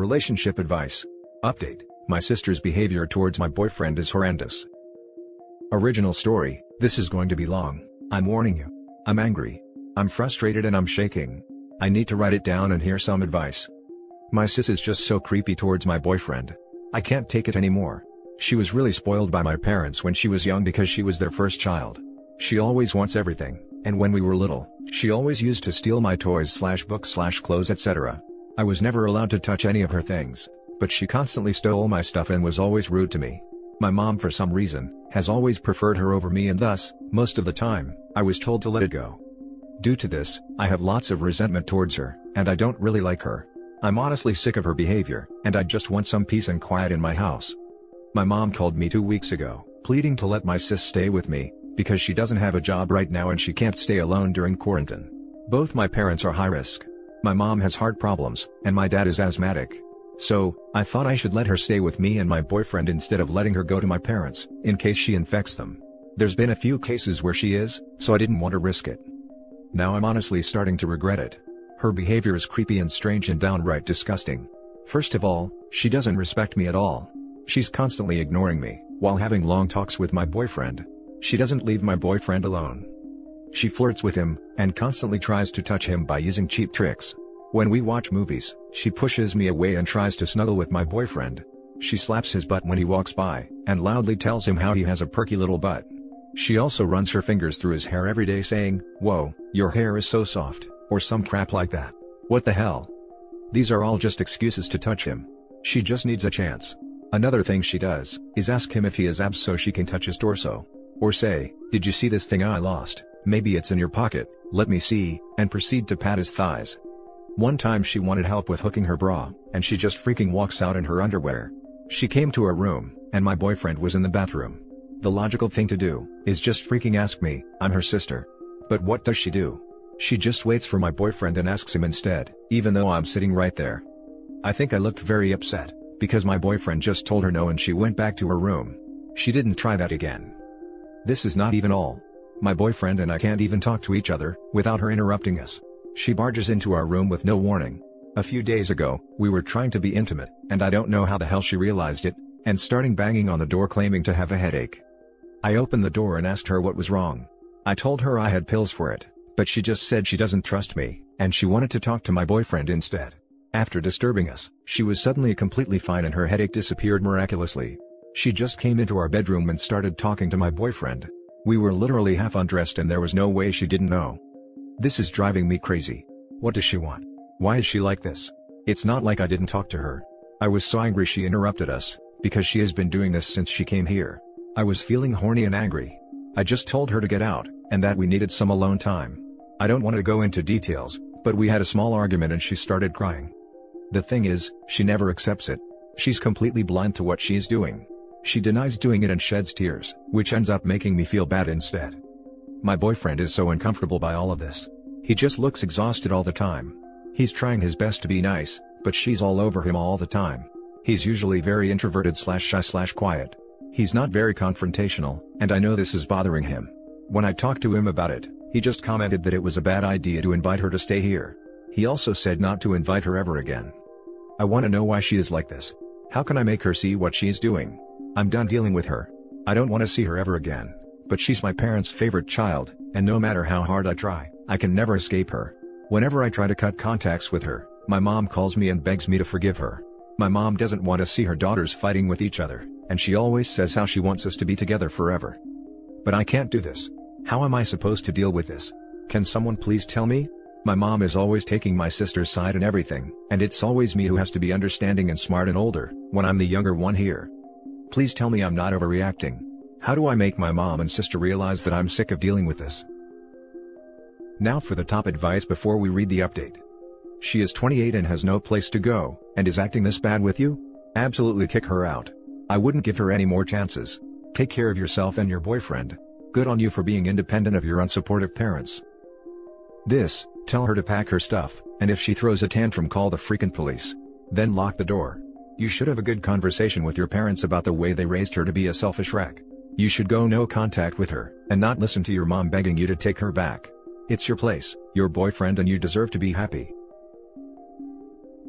Relationship advice. Update: my sister's behavior towards my boyfriend is horrendous. Original story: this is going to be long. I'm warning you. I'm angry. I'm frustrated and I'm shaking. I need to write it down and hear some advice. My sis is just so creepy towards my boyfriend. I can't take it anymore. She was really spoiled by my parents when she was young because she was their first child. She always wants everything, and when we were little, she always used to steal my toys/books/clothes etc. I was never allowed to touch any of her things, but she constantly stole my stuff and was always rude to me. My mom, for some reason, has always preferred her over me, and thus, most of the time, I was told to let it go. Due to this, I have lots of resentment towards her, and I don't really like her. I'm honestly sick of her behavior, and I just want some peace and quiet in my house. My mom called me 2 weeks ago, pleading to let my sis stay with me, because she doesn't have a job right now and she can't stay alone during quarantine. Both my parents are high risk. My mom has heart problems, and my dad is asthmatic. So, I thought I should let her stay with me and my boyfriend instead of letting her go to my parents, in case she infects them. There's been a few cases where she is, so I didn't want to risk it. Now I'm honestly starting to regret it. Her behavior is creepy and strange and downright disgusting. First of all, she doesn't respect me at all. She's constantly ignoring me, while having long talks with my boyfriend. She doesn't leave my boyfriend alone. She flirts with him, and constantly tries to touch him by using cheap tricks. When we watch movies, she pushes me away and tries to snuggle with my boyfriend. She slaps his butt when he walks by, and loudly tells him how he has a perky little butt. She also runs her fingers through his hair every day saying, "Whoa, your hair is so soft," or some crap like that. What the hell? These are all just excuses to touch him. She just needs a chance. Another thing she does, is ask him if he has abs so she can touch his torso. Or say, "Did you see this thing I lost? Maybe it's in your pocket, let me see," and proceed to pat his thighs. One time she wanted help with hooking her bra, and she just freaking walks out in her underwear. She came to her room, and my boyfriend was in the bathroom. The logical thing to do, is just freaking ask me, I'm her sister. But what does she do? She just waits for my boyfriend and asks him instead, even though I'm sitting right there. I think I looked very upset, because my boyfriend just told her no and she went back to her room. She didn't try that again. This is not even all. My boyfriend and I can't even talk to each other, without her interrupting us. She barges into our room with no warning. A few days ago, we were trying to be intimate, and I don't know how the hell she realized it, and starting banging on the door claiming to have a headache. I opened the door and asked her what was wrong. I told her I had pills for it, but she just said she doesn't trust me, and she wanted to talk to my boyfriend instead. After disturbing us, she was suddenly completely fine and her headache disappeared miraculously. She just came into our bedroom and started talking to my boyfriend. We were literally half undressed and there was no way she didn't know. This is driving me crazy. What does she want? Why is she like this? It's not like I didn't talk to her. I was so angry she interrupted us, because she has been doing this since she came here. I was feeling horny and angry. I just told her to get out, and that we needed some alone time. I don't want to go into details, but we had a small argument and she started crying. The thing is, she never accepts it. She's completely blind to what she's doing. She denies doing it and sheds tears, which ends up making me feel bad instead. My boyfriend is so uncomfortable by all of this. He just looks exhausted all the time. He's trying his best to be nice, but she's all over him all the time. He's usually very introverted/shy/quiet. He's not very confrontational, and I know this is bothering him. When I talked to him about it, he just commented that it was a bad idea to invite her to stay here. He also said not to invite her ever again. I want to know why she is like this. How can I make her see what she's doing? I'm done dealing with her. I don't want to see her ever again. But she's my parents' favorite child, and no matter how hard I try, I can never escape her. Whenever I try to cut contacts with her, my mom calls me and begs me to forgive her. My mom doesn't want to see her daughters fighting with each other, and she always says how she wants us to be together forever. But I can't do this. How am I supposed to deal with this? Can someone please tell me? My mom is always taking my sister's side and everything, and it's always me who has to be understanding and smart and older, when I'm the younger one here. Please tell me I'm not overreacting. How do I make my mom and sister realize that I'm sick of dealing with this? Now for the top advice before we read the update. She is 28 and has no place to go, and is acting this bad with you? Absolutely kick her out. I wouldn't give her any more chances. Take care of yourself and your boyfriend. Good on you for being independent of your unsupportive parents. Tell her to pack her stuff, and if she throws a tantrum call the freaking police. Then lock the door. You should have a good conversation with your parents about the way they raised her to be a selfish wreck. You should go no contact with her, and not listen to your mom begging you to take her back. It's your place, your boyfriend, and you deserve to be happy.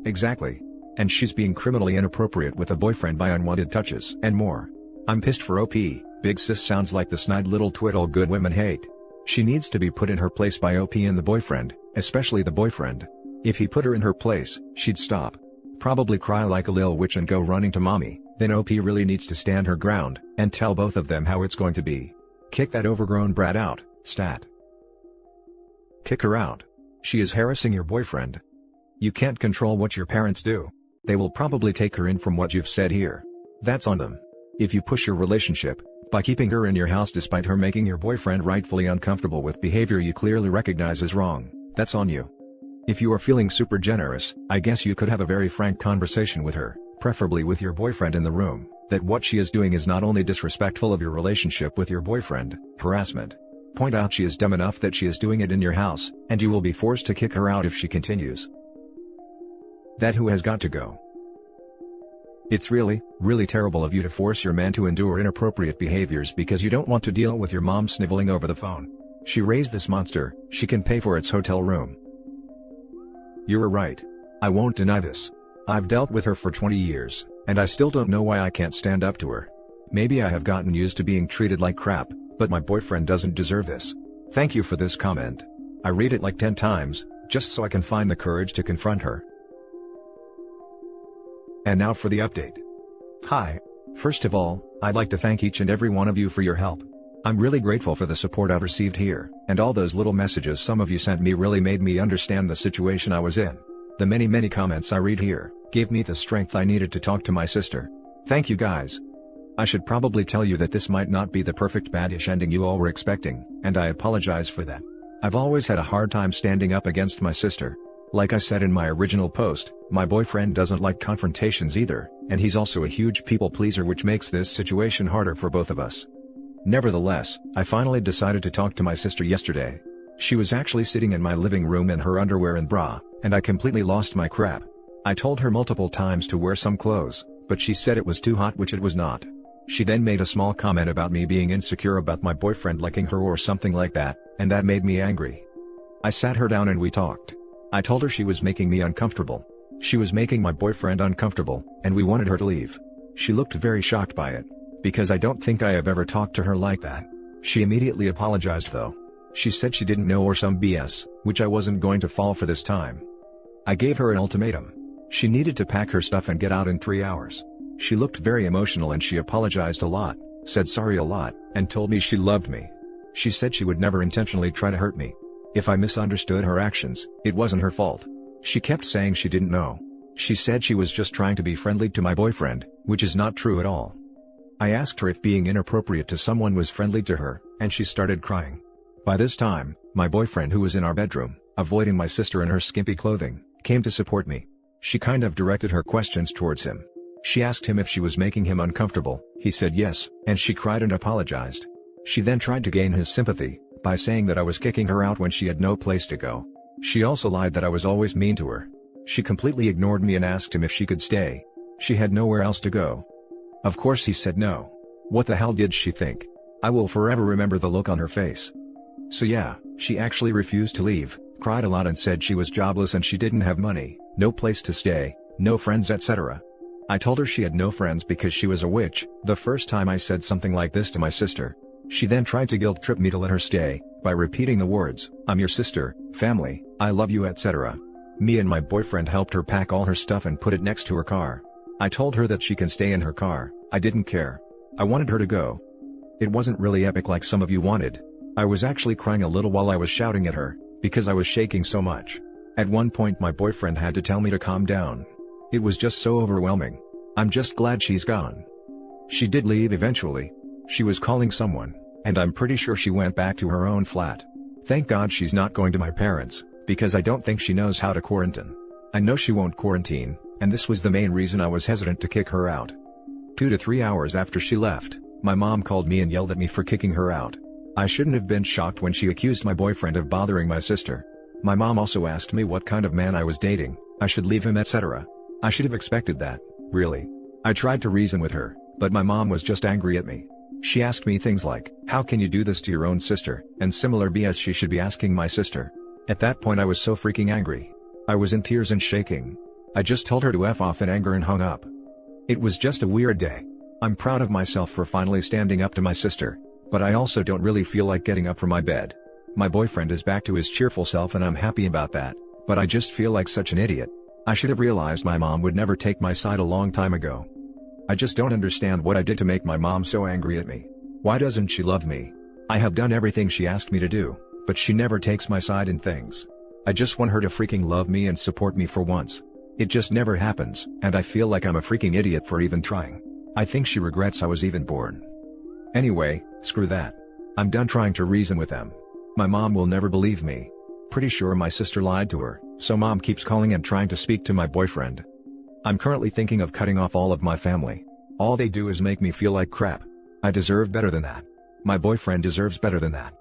Exactly. and she's being criminally inappropriate with a boyfriend by unwanted touches and more. I'm pissed for OP, big sis sounds like the snide little twit all good women hate. She needs to be put in her place by OP and the boyfriend, especially the boyfriend. If he put her in her place, she'd stop. Probably cry like a lil witch and go running to mommy. Then OP really needs to stand her ground, and tell both of them how it's going to be. Kick that overgrown brat out, stat. Kick her out. She is harassing your boyfriend. You can't control what your parents do. They will probably take her in from what you've said here. That's on them. If you push your relationship, by keeping her in your house despite her making your boyfriend rightfully uncomfortable with behavior you clearly recognize as wrong, that's on you. If you are feeling super generous, I guess you could have a very frank conversation with her, preferably with your boyfriend in the room, that what she is doing is not only disrespectful of your relationship with your boyfriend, harassment. Point out she is dumb enough that she is doing it in your house, and you will be forced to kick her out if she continues. That who has got to go. It's really, really terrible of you to force your man to endure inappropriate behaviors because you don't want to deal with your mom sniveling over the phone. She raised this monster, she can pay for its hotel room. You're right. I won't deny this. I've dealt with her for 20 years, and I still don't know why I can't stand up to her. Maybe I have gotten used to being treated like crap, but my boyfriend doesn't deserve this. Thank you for this comment. I read it like 10 times, just so I can find the courage to confront her. And now for the update. Hi. First of all, I'd like to thank each and every one of you for your help. I'm really grateful for the support I've received here, and all those little messages some of you sent me really made me understand the situation I was in. The many comments I read here gave me the strength I needed to talk to my sister. Thank you guys. I should probably tell you that this might not be the perfect badish ending you all were expecting, and I apologize for that. I've always had a hard time standing up against my sister. Like I said in my original post, my boyfriend doesn't like confrontations either, and he's also a huge people pleaser, which makes this situation harder for both of us. Nevertheless, I finally decided to talk to my sister yesterday. She was actually sitting in my living room in her underwear and bra, and I completely lost my crap. I told her multiple times to wear some clothes, but she said it was too hot, which it was not. She then made a small comment about me being insecure about my boyfriend liking her or something like that, and that made me angry. I sat her down and we talked. I told her she was making me uncomfortable. She was making my boyfriend uncomfortable, and we wanted her to leave. She looked very shocked by it, because I don't think I have ever talked to her like that. She immediately apologized though. She said she didn't know or some BS, which I wasn't going to fall for this time. I gave her an ultimatum. She needed to pack her stuff and get out in 3 hours. She looked very emotional and she apologized a lot, said sorry a lot, and told me she loved me. She said she would never intentionally try to hurt me. If I misunderstood her actions, it wasn't her fault. She kept saying she didn't know. She said she was just trying to be friendly to my boyfriend, which is not true at all. I asked her if being inappropriate to someone was friendly to her, and she started crying. By this time, my boyfriend, who was in our bedroom, avoiding my sister in her skimpy clothing, came to support me. She kind of directed her questions towards him. She asked him if she was making him uncomfortable. He said yes, and she cried and apologized. She then tried to gain his sympathy by saying that I was kicking her out when she had no place to go. She also lied that I was always mean to her. She completely ignored me and asked him if she could stay. She had nowhere else to go. Of course he said no. What the hell did she think? I will forever remember the look on her face. So yeah, she actually refused to leave, cried a lot and said she was jobless and she didn't have money, no place to stay, no friends, etc. I told her she had no friends because she was a witch, the first time I said something like this to my sister. She then tried to guilt trip me to let her stay, by repeating the words, "I'm your sister, family, I love you," etc. Me and my boyfriend helped her pack all her stuff and put it next to her car. I told her that she can stay in her car. I didn't care. I wanted her to go. It wasn't really epic like some of you wanted. I was actually crying a little while I was shouting at her, because I was shaking so much. At one point my boyfriend had to tell me to calm down. It was just so overwhelming. I'm just glad she's gone. She did leave eventually. She was calling someone, and I'm pretty sure she went back to her own flat. Thank God she's not going to my parents, because I don't think she knows how to quarantine. I know she won't quarantine, and this was the main reason I was hesitant to kick her out. 2 to 3 hours after she left, my mom called me and yelled at me for kicking her out. I shouldn't have been shocked when she accused my boyfriend of bothering my sister. My mom also asked me what kind of man I was dating, I should leave him, etc. I should have expected that, really. I tried to reason with her, but my mom was just angry at me. She asked me things like, "How can you do this to your own sister?" and similar BS she should be asking my sister. At that point I was so freaking angry. I was in tears and shaking. I just told her to F off in anger and hung up. It was just a weird day. I'm proud of myself for finally standing up to my sister, but I also don't really feel like getting up from my bed. My boyfriend is back to his cheerful self and I'm happy about that, but I just feel like such an idiot. I should have realized my mom would never take my side a long time ago. I just don't understand what I did to make my mom so angry at me. Why doesn't she love me? I have done everything she asked me to do, but she never takes my side in things. I just want her to freaking love me and support me for once. It just never happens, and I feel like I'm a freaking idiot for even trying. I think she regrets I was even born. Anyway, screw that. I'm done trying to reason with them. My mom will never believe me. Pretty sure my sister lied to her, so mom keeps calling and trying to speak to my boyfriend. I'm currently thinking of cutting off all of my family. All they do is make me feel like crap. I deserve better than that. My boyfriend deserves better than that.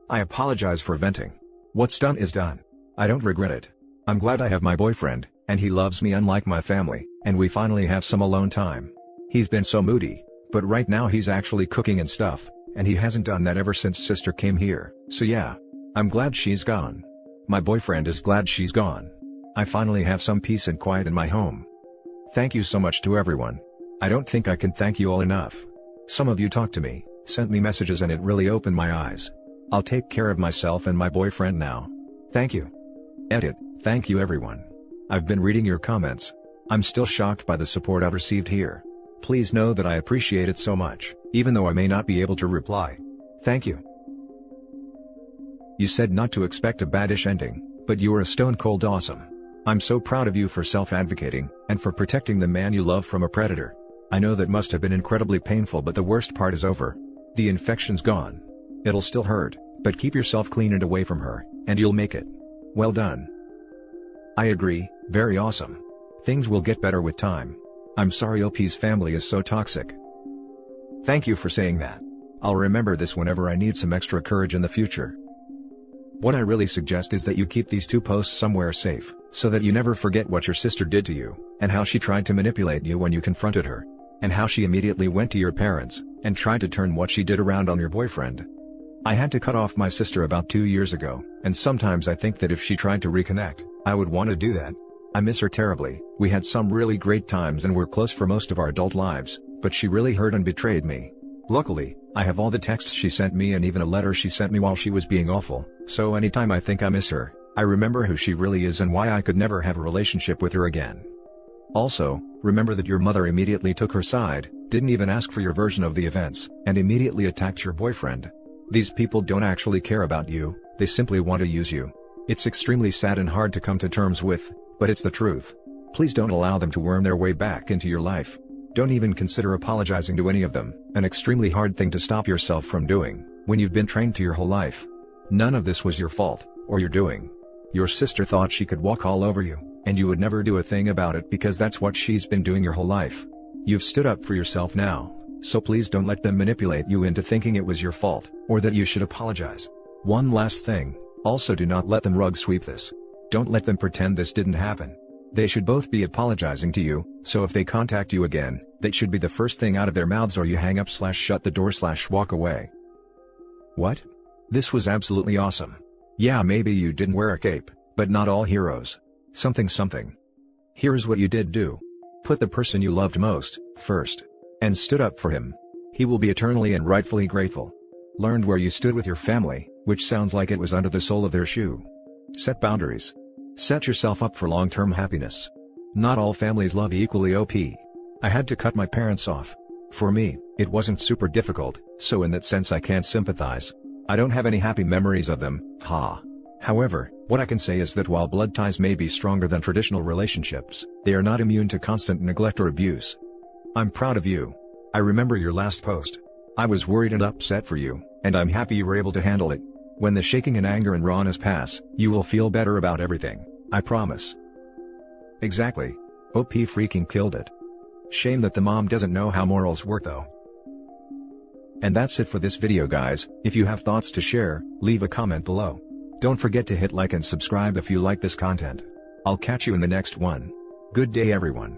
I apologize for venting. What's done is done. I don't regret it. I'm glad I have my boyfriend, and he loves me unlike my family, and we finally have some alone time. He's been so moody, but right now he's actually cooking and stuff, and he hasn't done that ever since sister came here, so yeah. I'm glad she's gone. My boyfriend is glad she's gone. I finally have some peace and quiet in my home. Thank you so much to everyone. I don't think I can thank you all enough. Some of you talked to me, sent me messages, and it really opened my eyes. I'll take care of myself and my boyfriend now. Thank you. Edit. Thank you everyone. I've been reading your comments. I'm still shocked by the support I've received here. Please know that I appreciate it so much, even though I may not be able to reply. Thank you. You said not to expect a badish ending, but you were a stone cold awesome. I'm so proud of you for self-advocating, and for protecting the man you love from a predator. I know that must have been incredibly painful, but the worst part is over. The infection's gone. It'll still hurt, but keep yourself clean and away from her, and you'll make it. Well done. I agree, very awesome. Things will get better with time. I'm sorry OP's family is so toxic. Thank you for saying that. I'll remember this whenever I need some extra courage in the future. What I really suggest is that you keep these 2 posts somewhere safe, so that you never forget what your sister did to you, and how she tried to manipulate you when you confronted her, and how she immediately went to your parents, and tried to turn what she did around on your boyfriend. I had to cut off my sister about 2 years ago, and sometimes I think that if she tried to reconnect, I would want to do that. I miss her terribly. We had some really great times and were close for most of our adult lives, but she really hurt and betrayed me. Luckily, I have all the texts she sent me and even a letter she sent me while she was being awful, so anytime I think I miss her, I remember who she really is and why I could never have a relationship with her again. Also, remember that your mother immediately took her side, didn't even ask for your version of the events, and immediately attacked your boyfriend. These people don't actually care about you, they simply want to use you. It's extremely sad and hard to come to terms with, but it's the truth. Please don't allow them to worm their way back into your life. Don't even consider apologizing to any of them, an extremely hard thing to stop yourself from doing, when you've been trained to your whole life. None of this was your fault, or your doing. Your sister thought she could walk all over you, and you would never do a thing about it because that's what she's been doing your whole life. You've stood up for yourself now, so please don't let them manipulate you into thinking it was your fault, or that you should apologize. One last thing, also do not let them rug sweep this. Don't let them pretend this didn't happen. They should both be apologizing to you, so if they contact you again, that should be the first thing out of their mouths, or you hang up / shut the door / walk away. What? This was absolutely awesome. Yeah, maybe you didn't wear a cape, but not all heroes. Something. Here's what you did do. Put the person you loved most, first. And stood up for him. He will be eternally and rightfully grateful. Learned where you stood with your family, which sounds like it was under the sole of their shoe. Set boundaries. Set yourself up for long-term happiness. Not all families love equally OP. I had to cut my parents off. For me, it wasn't super difficult, so in that sense I can't sympathize. I don't have any happy memories of them, ha. However, what I can say is that while blood ties may be stronger than traditional relationships, they are not immune to constant neglect or abuse. I'm proud of you. I remember your last post. I was worried and upset for you, and I'm happy you were able to handle it. When the shaking and anger and rawness pass, you will feel better about everything, I promise. Exactly. OP freaking killed it. Shame that the mom doesn't know how morals work though. And that's it for this video guys. If you have thoughts to share, leave a comment below. Don't forget to hit like and subscribe if you like this content. I'll catch you in the next one. Good day everyone.